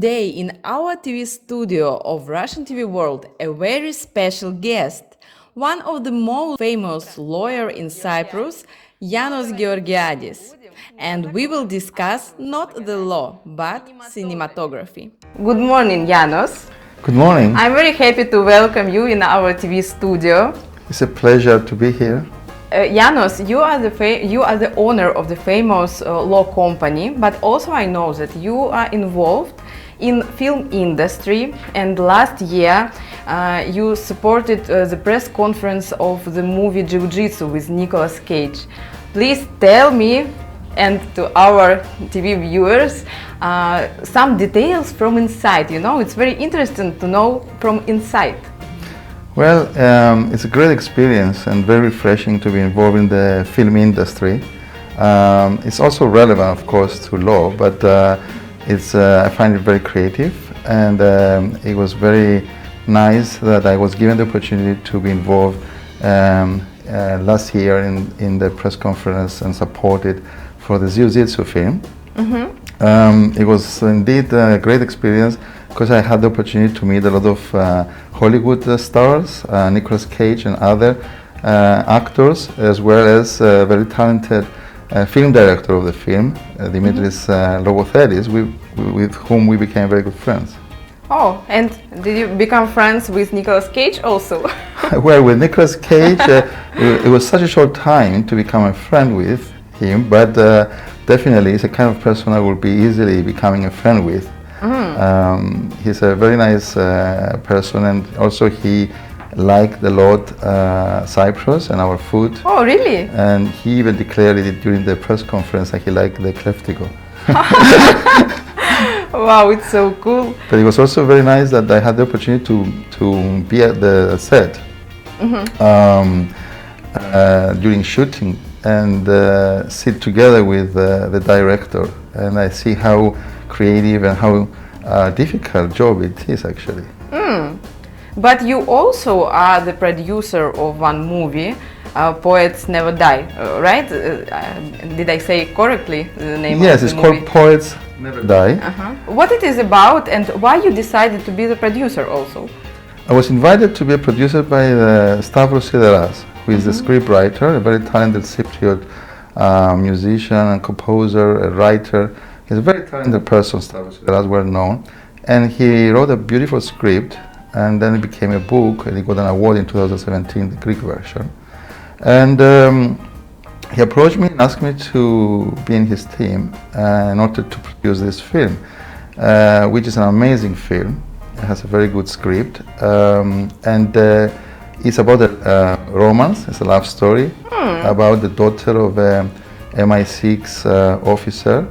today in our TV studio of Russian TV World a very special guest, one of the most famous lawyers in Cyprus, Yiannos Georgiades. And we will discuss not the law, but cinematography. Good morning, Yiannos. Good morning. I'm very happy to welcome you in our TV studio. It's a pleasure to be here. Yiannos, you are the owner of the famous law company, but also I know that you are involved in film industry, and last year you supported the press conference of the movie Jiu-Jitsu with Nicolas Cage. Please tell me and to our TV viewers some details from inside. You know, it's very interesting to know from inside. Well, it's a great experience and very refreshing to be involved in the film industry. It's also relevant, of course, to law, but I find it very creative, and it was very nice that I was given the opportunity to be involved last year in the press conference and supported for the Jiu-Jitsu film. Mm-hmm. It was indeed a great experience because I had the opportunity to meet a lot of Hollywood stars, Nicolas Cage and other actors, as well as a very talented film director of the film, Dimitris Logotheris, with whom we became very good friends. Oh, and did you become friends with Nicolas Cage also? Well, with Nicolas Cage, it was such a short time to become a friend with him, but definitely he's a kind of person I will be easily becoming a friend with. He's a very nice person, and also he liked a lot Cyprus and our food. Oh, really? And he even declared it during the press conference that he liked the kleftiko. Wow, it's so cool. But it was also very nice that I had the opportunity to be at the set during shooting and sit together with the director, and I see how creative and how difficult job it is actually. But you also are the producer of one movie, Poets Never Die, right? Did I say correctly the name Yes, of the it's movie? called Poets Never Die. What it is about and why you decided to be the producer also? I was invited to be a producer by Stavros Sideras, who is a scriptwriter, a very talented Cypriot musician and composer, a writer. He's a very talented person, Stavros Sideras, well known. And he wrote a beautiful script, and then it became a book, and he got an award in 2017, the Greek version. And he approached me and asked me to be in his team in order to produce this film, which is an amazing film. It has a very good script, and it's about a romance. It's a love story about the daughter of a MI6 officer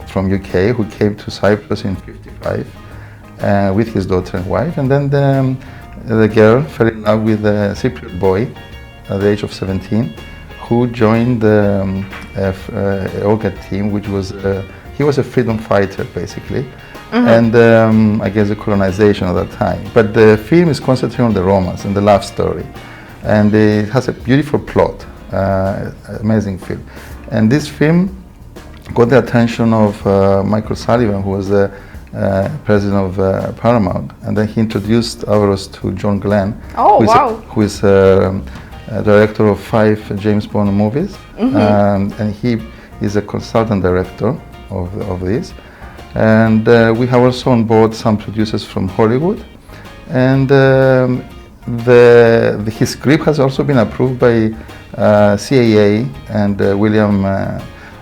from UK who came to Cyprus in '55 with his daughter and wife, and then the girl fell in love with a Cypriot boy at the age of 17 who joined the Olga team, which was he was a freedom fighter basically, and against the colonization at that time. But the film is concentrated on the romance and the love story, and it has a beautiful plot, amazing film. And this film got the attention of Michael Sullivan, who was the president of Paramount, and then he introduced Avros to John Glenn, who is director of 5 James Bond movies, and he is a consultant director of this. And we have also on board some producers from Hollywood, and his script has also been approved by CAA and William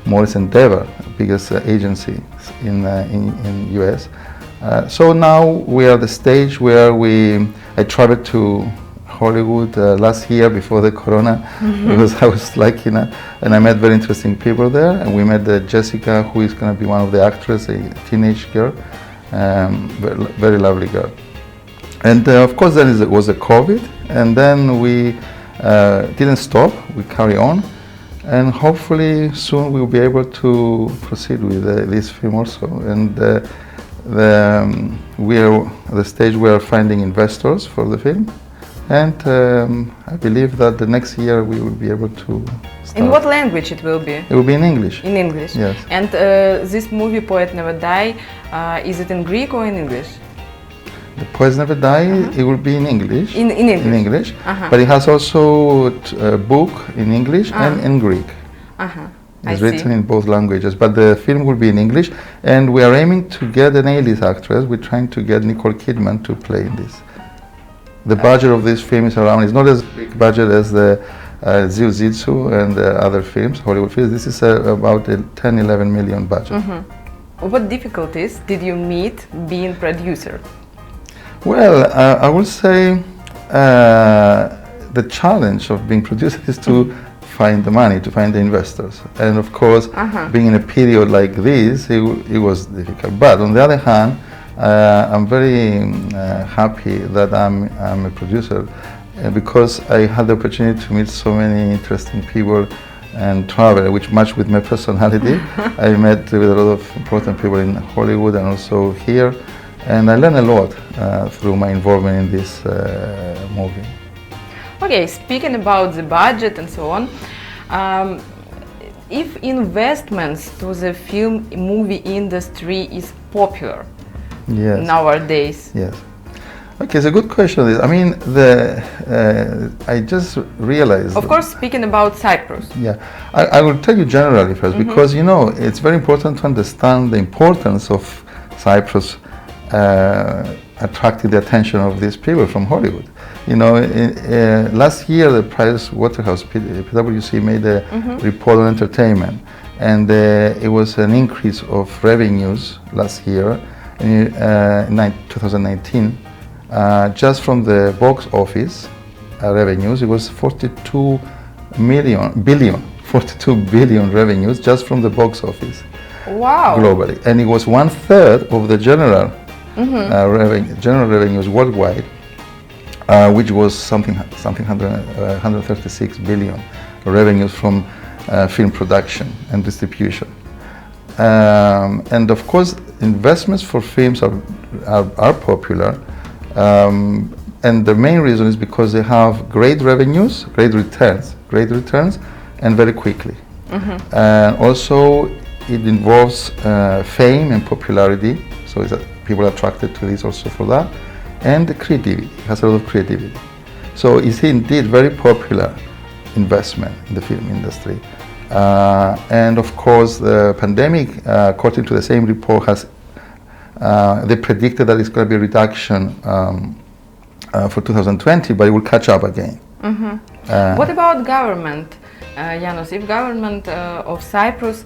Morris Endeavor, biggest agency in US. So now we are at the stage where I traveled to Hollywood last year before the corona, because I was lucky enough, and I met very interesting people there, and we met Jessica, who is going to be one of the actresses, a teenage girl, very lovely girl. And of course then it was a COVID, and then we didn't stop, we carry on, and hopefully soon we'll be able to proceed with this film also. And we are at the stage we are finding investors for the film, and I believe that the next year we will be able to start. In what language it will be? It will be in English. In English. Yes. And this movie, Poet Never Die, is it in Greek or in English? The Poets Never Die, it will be in English. In English. In English. But it has also a book in English and in Greek. It's written in both languages, but the film will be in English, and we are aiming to get an A-list actress. We're trying to get Nicole Kidman to play in this. The budget of this film is around, it's not as big budget as the Jiu-Jitsu and other films, Hollywood films. This is about a 10-11 million budget. What difficulties did you meet being producer? Well, I would say the challenge of being producer is to find the money, to find the investors. And of course, being in a period like this, it was difficult. But on the other hand, I'm very happy that I'm a producer because I had the opportunity to meet so many interesting people and travel, which matched with my personality. I met with a lot of important people in Hollywood and also here, and I learned a lot through my involvement in this movie. Okay, speaking about the budget and so on, if investments to the film movie industry is popular nowadays? Yes. Okay, it's a good question. I mean, I just realized. Of course, speaking about Cyprus. Yeah, I will tell you generally first, because you know it's very important to understand the importance of Cyprus attracting the attention of these people from Hollywood. You know, last year the Price Waterhouse PwC made a report on entertainment, and it was an increase of revenues last year in 2019. Just from the box office revenues, it was 42 billion revenues just from the box office. Wow! Globally, and it was 1/3 of the general revenues worldwide, which was something 136 billion revenues from film production and distribution. And of course, investments for films are popular. And the main reason is because they have great revenues, great returns, and very quickly. And also, it involves fame and popularity, so people are attracted to this also for that, and creativity. It has a lot of creativity. So it's indeed very popular investment in the film industry. And of course, the pandemic, according to the same report, they predicted that it's going to be a reduction for 2020, but it will catch up again. What about government, Yiannos? If government of Cyprus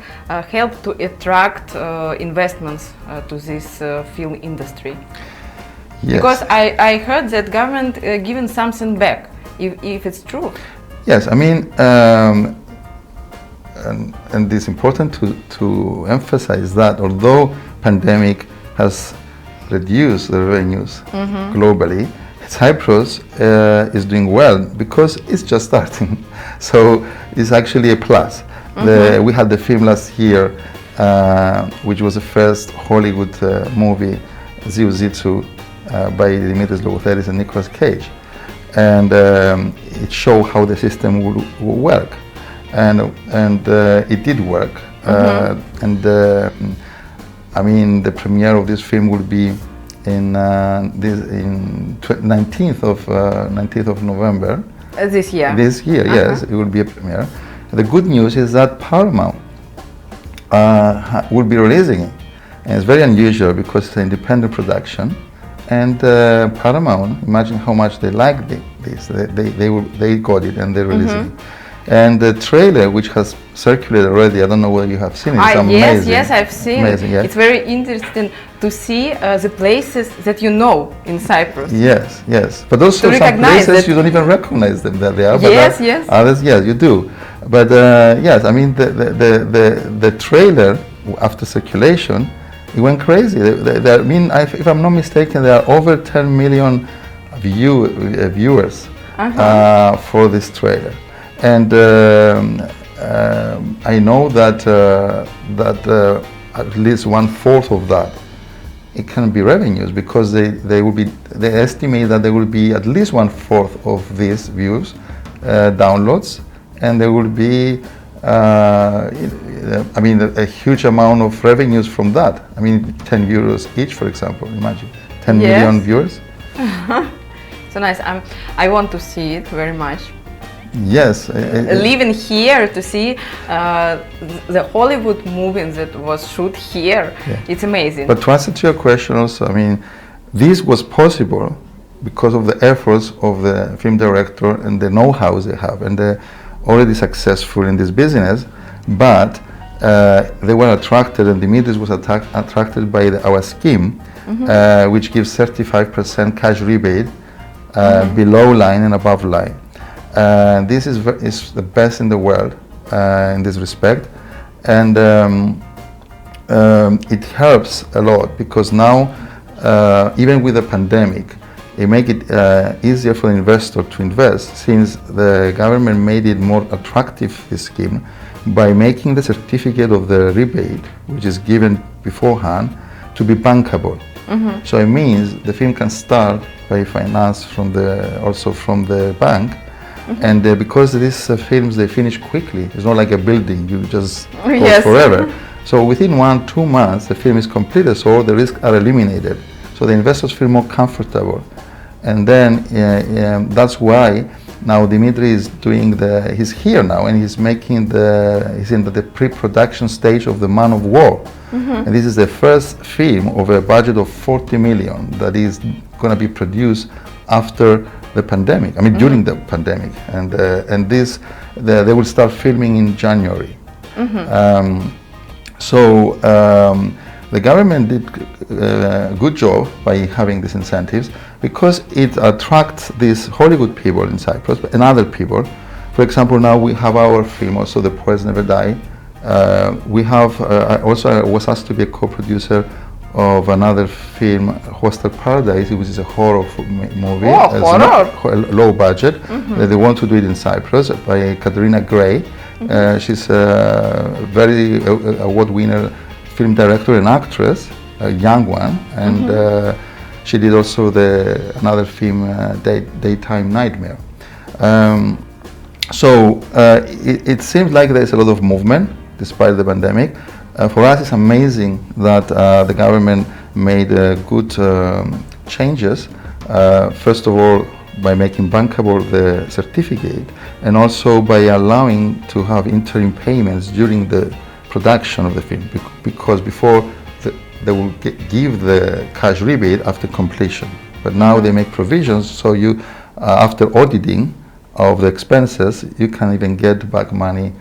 helped to attract investments to this film industry? Yes. Because I heard that government giving something back, if it's true. Yes, I mean, and it's important to emphasize that although pandemic has reduced the revenues globally, Cyprus is doing well because it's just starting. So it's actually a plus. We had the film last year, which was the first Hollywood movie, Jiu-Jitsu, by Dimitris Logotheris and Nicolas Cage. And it showed how the system would work. And it did work. I mean, the premiere of this film will be in 19th of November. This year. This year, yes, it will be a premiere. The good news is that Paramount will be releasing it, and it's very unusual because it's an independent production. And Paramount, imagine how much they liked this. They got it and they're releasing it. And the trailer, which has circulated already, I don't know whether you have seen it. It's amazing. Yes, I've seen it. Yeah. It's very interesting to see the places that you know in Cyprus. Yes. But also some places you don't even recognize them that they are. But others, yes, you do. But yes, I mean the trailer after circulation, it went crazy. I mean, if I'm not mistaken, there are over 10 million viewers for this trailer. And I know that at least 1/4 of that, it can be revenues because they will be they estimate that there will be at least 1/4 of these views, downloads, and there will be, a huge amount of revenues from that. I mean, 10 euros each, for example. Imagine 10 million viewers. So nice. I want to see it very much. Yes. Living here to see the Hollywood movie that was shot here, it's amazing. But to answer to your question also, I mean, this was possible because of the efforts of the film director and the know-how they have, and they're already successful in this business, but they were attracted, and Dimitris was attracted by our scheme, which gives 35% cash rebate below line and above line. This is the best in the world in this respect, and it helps a lot because now, even with the pandemic, it makes it easier for the investor to invest, since the government made it more attractive, this scheme, by making the certificate of the rebate, which is given beforehand, to be bankable. So it means the film can start by finance from the bank. And because these films, they finish quickly. It's not like a building, you just go forever. So within 1-2 months, the film is completed, so all the risks are eliminated. So the investors feel more comfortable. And then that's why now Dimitri is he's here now, and he's in the pre-production stage of The Man of War. And this is the first film of a budget of 40 million that is going to be produced after the pandemic, during the pandemic, and they will start filming in January. The government did a good job by having these incentives, because it attracts these Hollywood people in Cyprus and other people. For example, now we have our film also, The Poets Never Die. We have I was asked to be a co-producer of another film, Hostel Paradise, which is a horror movie. Low budget. They want to do it in Cyprus by Katerina Gray. She's a very award winner film director and actress, a young one, and she did also another film, Daytime Nightmare. It seems like there's a lot of movement despite the pandemic. For us, it's amazing that the government made good changes. First of all, by making bankable the certificate, and also by allowing to have interim payments during the production of the film, because before they will give the cash rebate after completion. But now they make provisions, so you, after auditing of the expenses, you can even get back money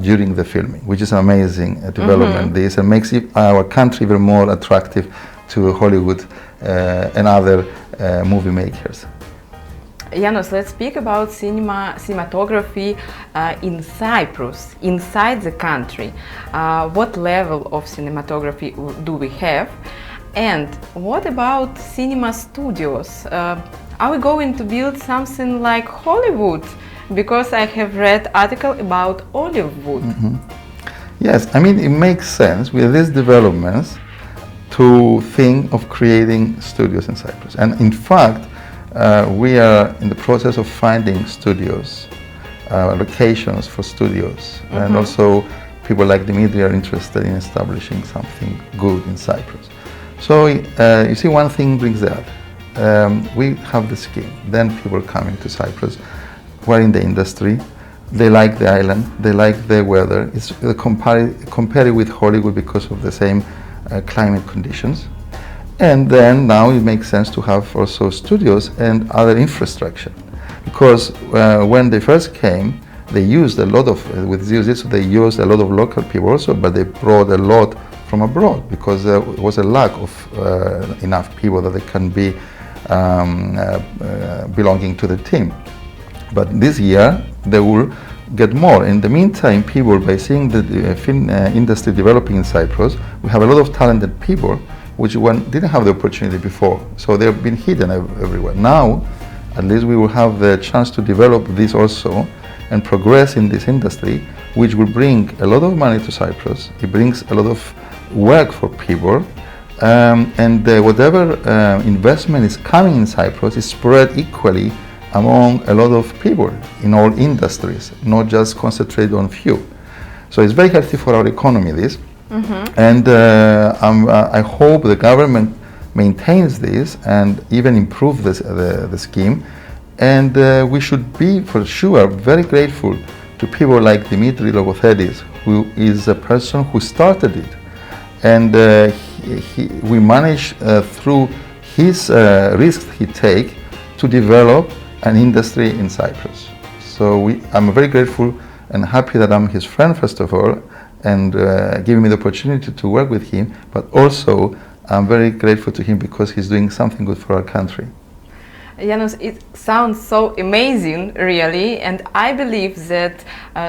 during the filming, which is an amazing development. This and makes our country even more attractive to Hollywood and other movie makers. Yiannos, let's speak about cinematography in Cyprus, inside the country. What level of cinematography do we have? And what about cinema studios? Are we going to build something like Hollywood? Because I have read article about Olivewood. Yes, it makes sense with these developments to think of creating studios in Cyprus. And in fact, we are in the process of finding studios, locations for studios, and also people like Dimitri are interested in establishing something good in Cyprus. So you see, one thing brings the other. We have the scheme, then people coming to Cyprus who are in the industry, they like the island, they like the weather. It's compare it with Hollywood because of the same climate conditions. And then now it makes sense to have also studios and other infrastructure, because when they first came, they used a lot of, with Jiu-Jitsu, they used a lot of local people also, but they brought a lot from abroad because there was a lack of enough people that they can be belonging to the team. But this year they will get more. In the meantime, people, by seeing the film industry developing in Cyprus, we have a lot of talented people which didn't have the opportunity before, so they've been hidden everywhere. Now, at least we will have the chance to develop this also and progress in this industry, which will bring a lot of money to Cyprus. It brings a lot of work for people, and whatever investment is coming in Cyprus is spread equally among a lot of people in all industries, not just concentrated on few. So it's very healthy for our economy, this. And I hope the government maintains this and even improve this, the scheme. And we should be, for sure, very grateful to people like Dimitri Logothetis, who is a person who started it. And we managed, through his risks he take, to develop an industry in Cyprus. So I'm very grateful and happy that I'm his friend, first of all, and giving me the opportunity to work with him, but also I'm very grateful to him because he's doing something good for our country. Yiannos, it sounds so amazing, really, and I believe that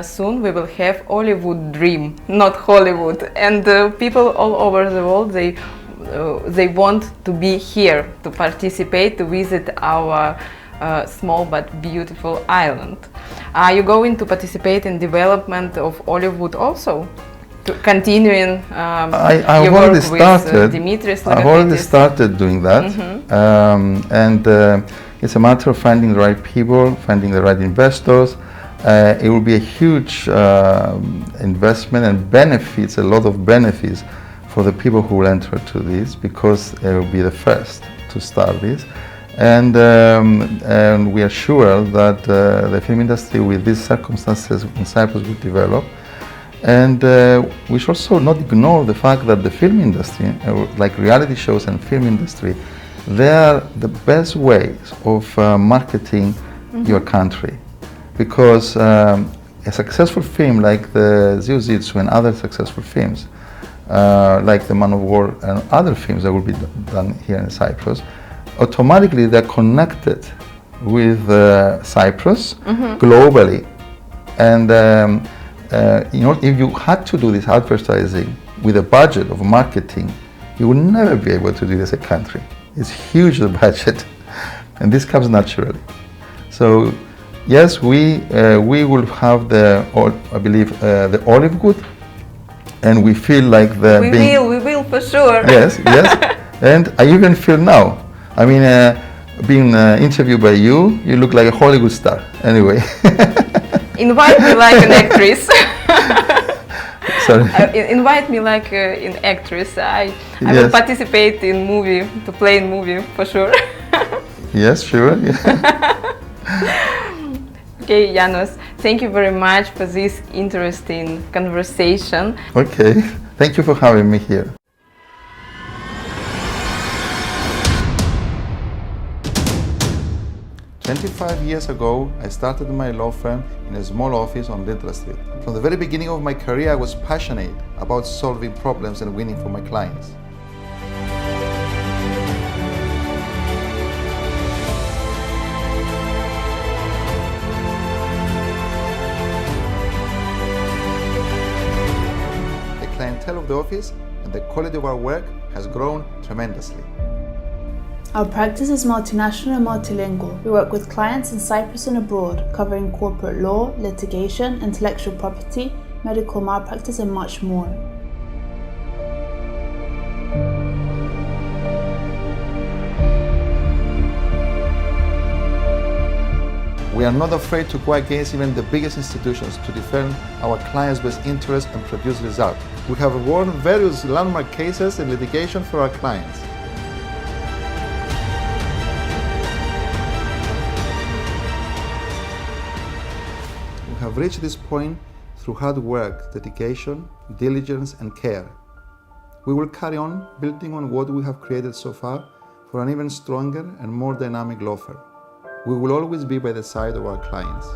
soon we will have Olivewood dream, not Hollywood, and people all over the world, they want to be here, to participate, to visit our small but beautiful island. Are you going to participate in development of Olivewood also? To continuing your work with Dimitris Logothetis? I've already started doing that, and it's a matter of finding the right people, finding the right investors. It will be a huge investment and benefits, a lot of benefits for the people who will enter to this, because it will be the first to start this. And we are sure that the film industry with these circumstances in Cyprus will develop. And we should also not ignore the fact that the film industry, like reality shows and film industry, they are the best ways of marketing your country. Because a successful film like the Jujitsu and other successful films, like The Man of War and other films that will be done here in Cyprus, automatically they're connected with Cyprus globally. And if you had to do this advertising with a budget of marketing, you will never be able to do this as a country. It's huge, the budget, and this comes naturally. So yes, we will have I believe, the Olivewood, and we feel like we will for sure. Yes, yes, and I even feel now. I mean, being interviewed by you, you look like a Hollywood star. Anyway. Invite me like an actress. Sorry. Invite me like an actress. I will participate in movie, to play in movie for sure. Yes, sure. Yeah. Okay, Yiannos, thank you very much for this interesting conversation. Okay, thank you for having me here. Years ago, I started my law firm in a small office on Lintra Street. From the very beginning of my career, I was passionate about solving problems and winning for my clients. The clientele of the office and the quality of our work has grown tremendously. Our practice is multinational and multilingual. We work with clients in Cyprus and abroad, covering corporate law, litigation, intellectual property, medical malpractice, and much more. We are not afraid to go against even the biggest institutions to defend our clients' best interests and produce results. We have won various landmark cases in litigation for our clients. We have reached this point through hard work, dedication, diligence, and care. We will carry on building on what we have created so far for an even stronger and more dynamic law firm. We will always be by the side of our clients.